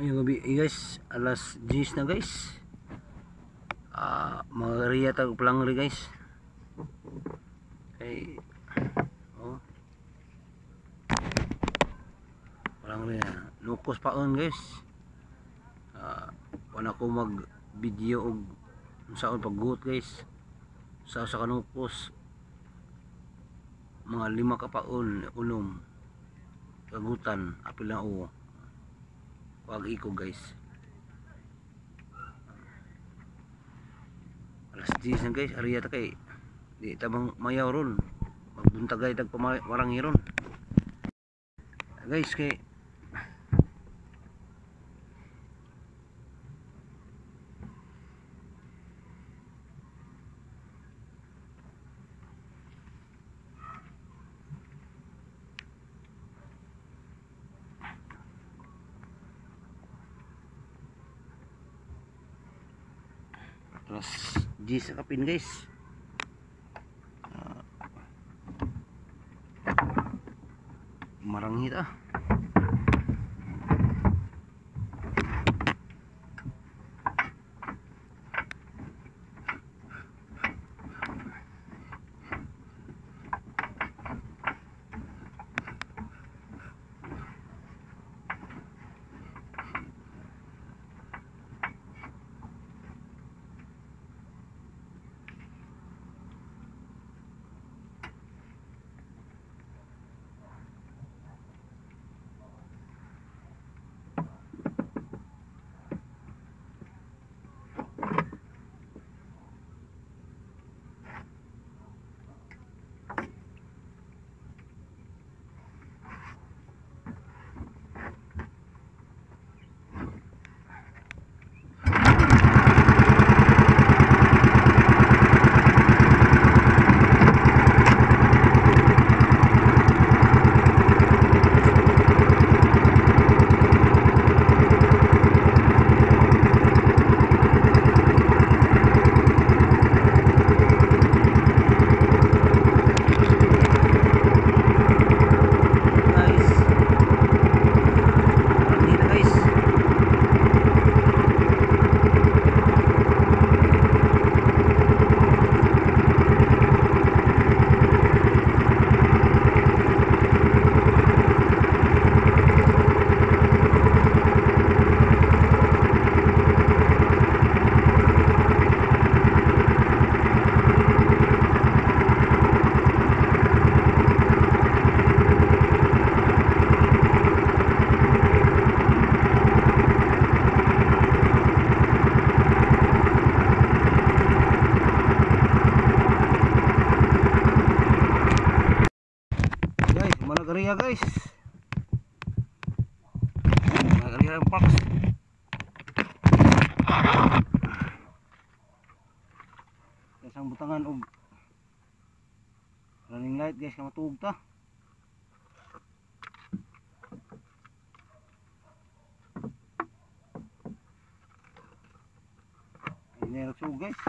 Ngayong gabi guys, alas 10 na guys. Magariya tag plangri guys. Kay plangri na nukos paon guys. Wala ko mag video og saan pagguot guys. Sa kanukos mga 5 ka paon unom kagutan apil na o wag iko guys. Alas 10 na guys, ariya ta kay di tabang mayaw ron, magbuntagay tag pamarang ron guys. Kay alas 10 sa kapin guys. Maranghit Managariya guys, managariya yung paks. Isang butangan og running light guys, kamatuog ta. Ini raksug guys.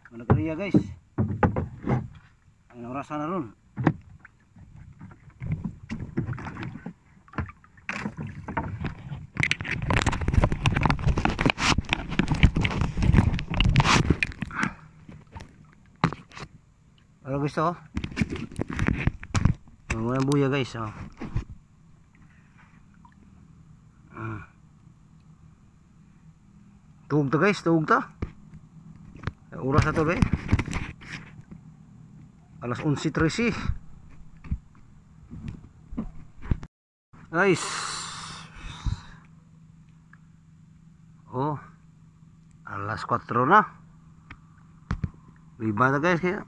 Managariya guys, ang orasan na ron. Ano gusto? Mga buya guys, tuog ta guys, tuog ta. Oras na to guys, alas 11:13. Guys. Oh. Alas 4 na. Liba na guys kaya.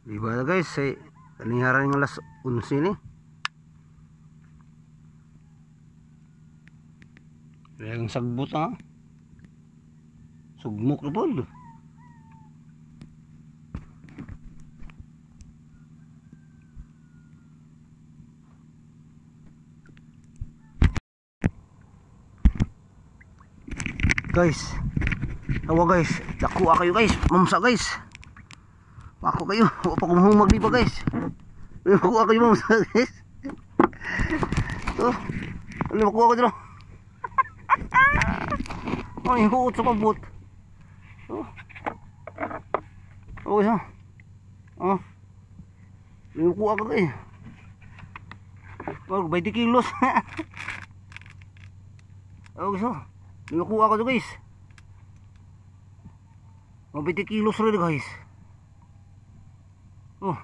Liba na guys, kaniharan ng alas 11 ni. Yang sagbot ha. Sugmok na po. Guys, tawa guys, dakuha kayo guys, mamsa guys. Ako kayo, wala pa kumahumag di pa guys. Dakuha kayo mamsa guys. Ano makuha ko dito? Ay, huot sa pabot. Oh, isa. Nakuha ka guys. 20 kilos. Oh, guys. Nakuha ka dito guys. 20 kilos rin guys. Oh.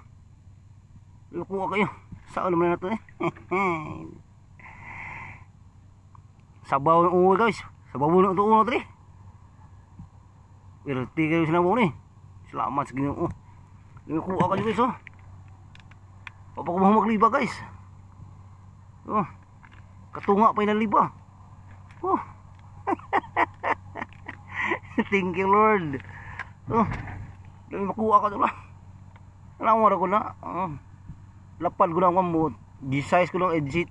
Nakuha kayo. Saan naman na ito eh. Sabaw ng uwi guys. Sabaw na ito uno ito eh. Irti kayo sinabaw ni. Selamat segini. Oh. Nakuha ka dito guys oh. Papakumahang magliba guys. Oh. Katunga pa yung liba. Oh. Thank you Lord. Oh. Dami makuha ka dito. Alam mo ko na. Lapad ko na ang kamot. G-size ko lang exit.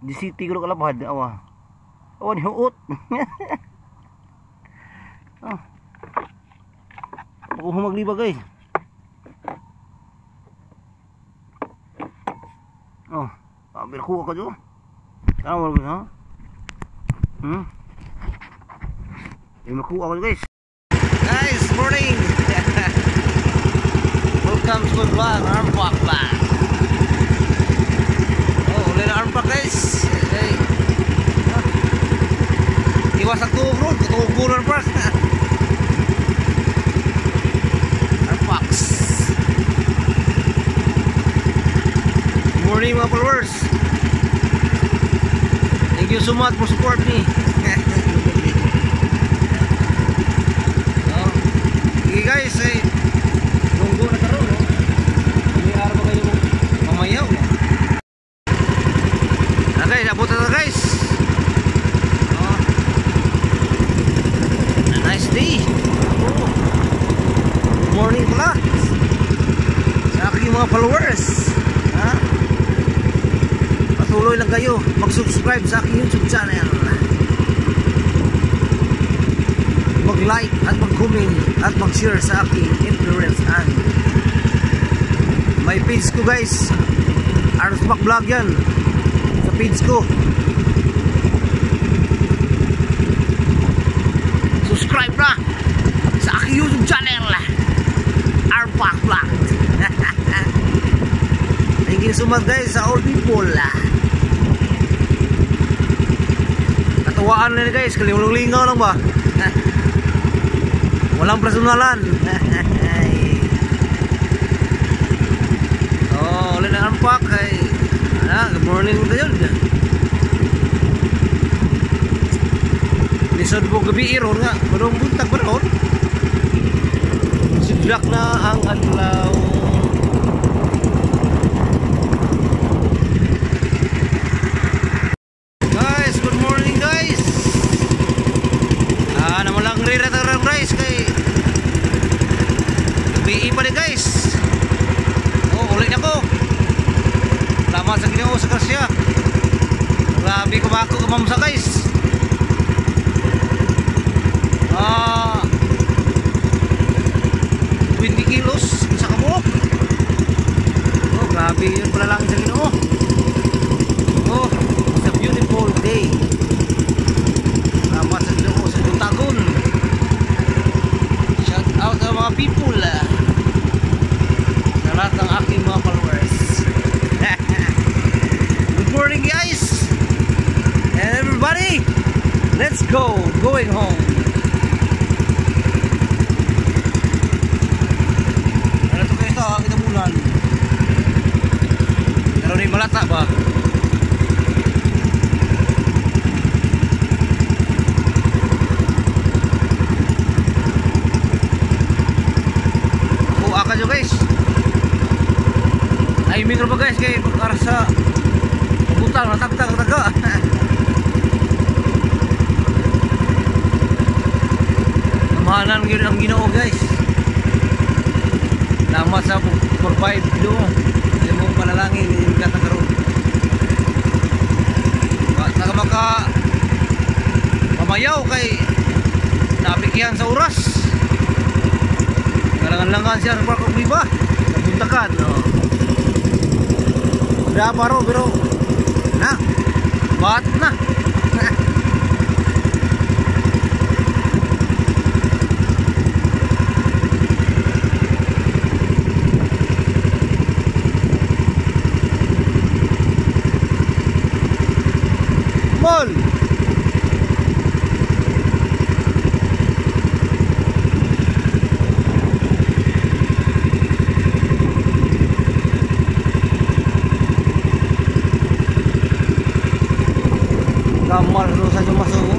G-city ko lang kalapad. Awa. Awa ni huot. Ako humagliba guys. Oh. Ambil kuha ka dito. Alam mo ko ha. May makuha ko guys. Guys, morning. Welcome to the vlog, Armpak vlog. Oh, ulit na Armpak guys. Hey. Iwas ang tugo, tugo na Armpak. Armpaks. Good morning mga followers. Thank you so much for support me. Okay guys, lunggo na karoon no? May araw ba kayo mamayaw? Guys, abot na guys. A nice day. Good morning pala sa aking mga followers. Patuloy lang kayo mag-subscribe sa aking YouTube channel, mag-like at mag-comment at mag-share sa aking influence and may page ko guys, Armpak Vlog yan sa page ko. Subscribe na sa aking YouTube channel, Armpak Vlog. Thank you so much guys sa all people. Katuwaan na guys, kalimulong-lingaw lang ba? Walang personalan. Oh, ulit na Armpak ay good morning kayo. Lisod po gabi iron nga, barong buntag pa ron. Sidlak na ang adlaw. Guys, good morning guys. Namalang rira-tarang guys kay gabi pa rin guys. Oh, ulit na ko. Salamat sa Ginoo sa grasya. Grabe ko ba ako kumamsa guys. 20 kilos sa kamok. Oh, grabe yun pala lang sa Ginoo. Oh, it's a beautiful day. Salamat sa Ginoo sa buntagon. Shout out sa mga people sa lahat ng aking mga followers. Good morning guys. Let's go, going home. Ano to guys, kita bulan. Pero di malata ba? Kuha ka dyo guys. Ay mikro pa guys, kay para sa butang, natagtag-taga. Mahanan gyud ang Ginoo guys. Salamat sa provide do. Ay mo panalangin yung katagaron. Saka maka mamayaw kay napikihan sa oras. Ngalangan-langan siya sa park of Viva. Nabuntakan no. Udah paro pero nah. Bat na. Mall. Kamar dulu saja masuk.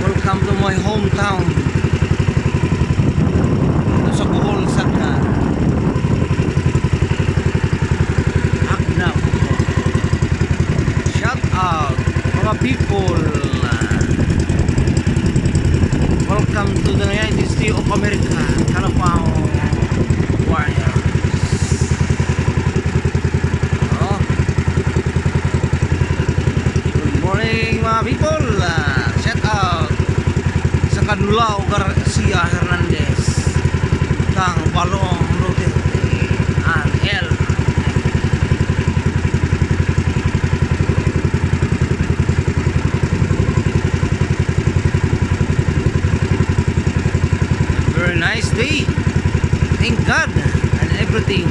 Welcome to my hometown. Sa Bohol sana. Agna. Shout out mga people. Welcome to the United States of America, Calapao Warriors. Oh. Good morning mga people. Shout out sa Kanulao Garcia Hernandez, Kang Balong Duterte, and El. Very nice day. Thank God and everything.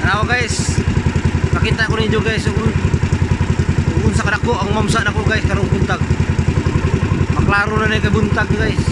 Ano guys, pakita ko ninyo guys kung sa kadako ang mamsa nako guys karong buntag. Maklaro na ni kay buntag guys.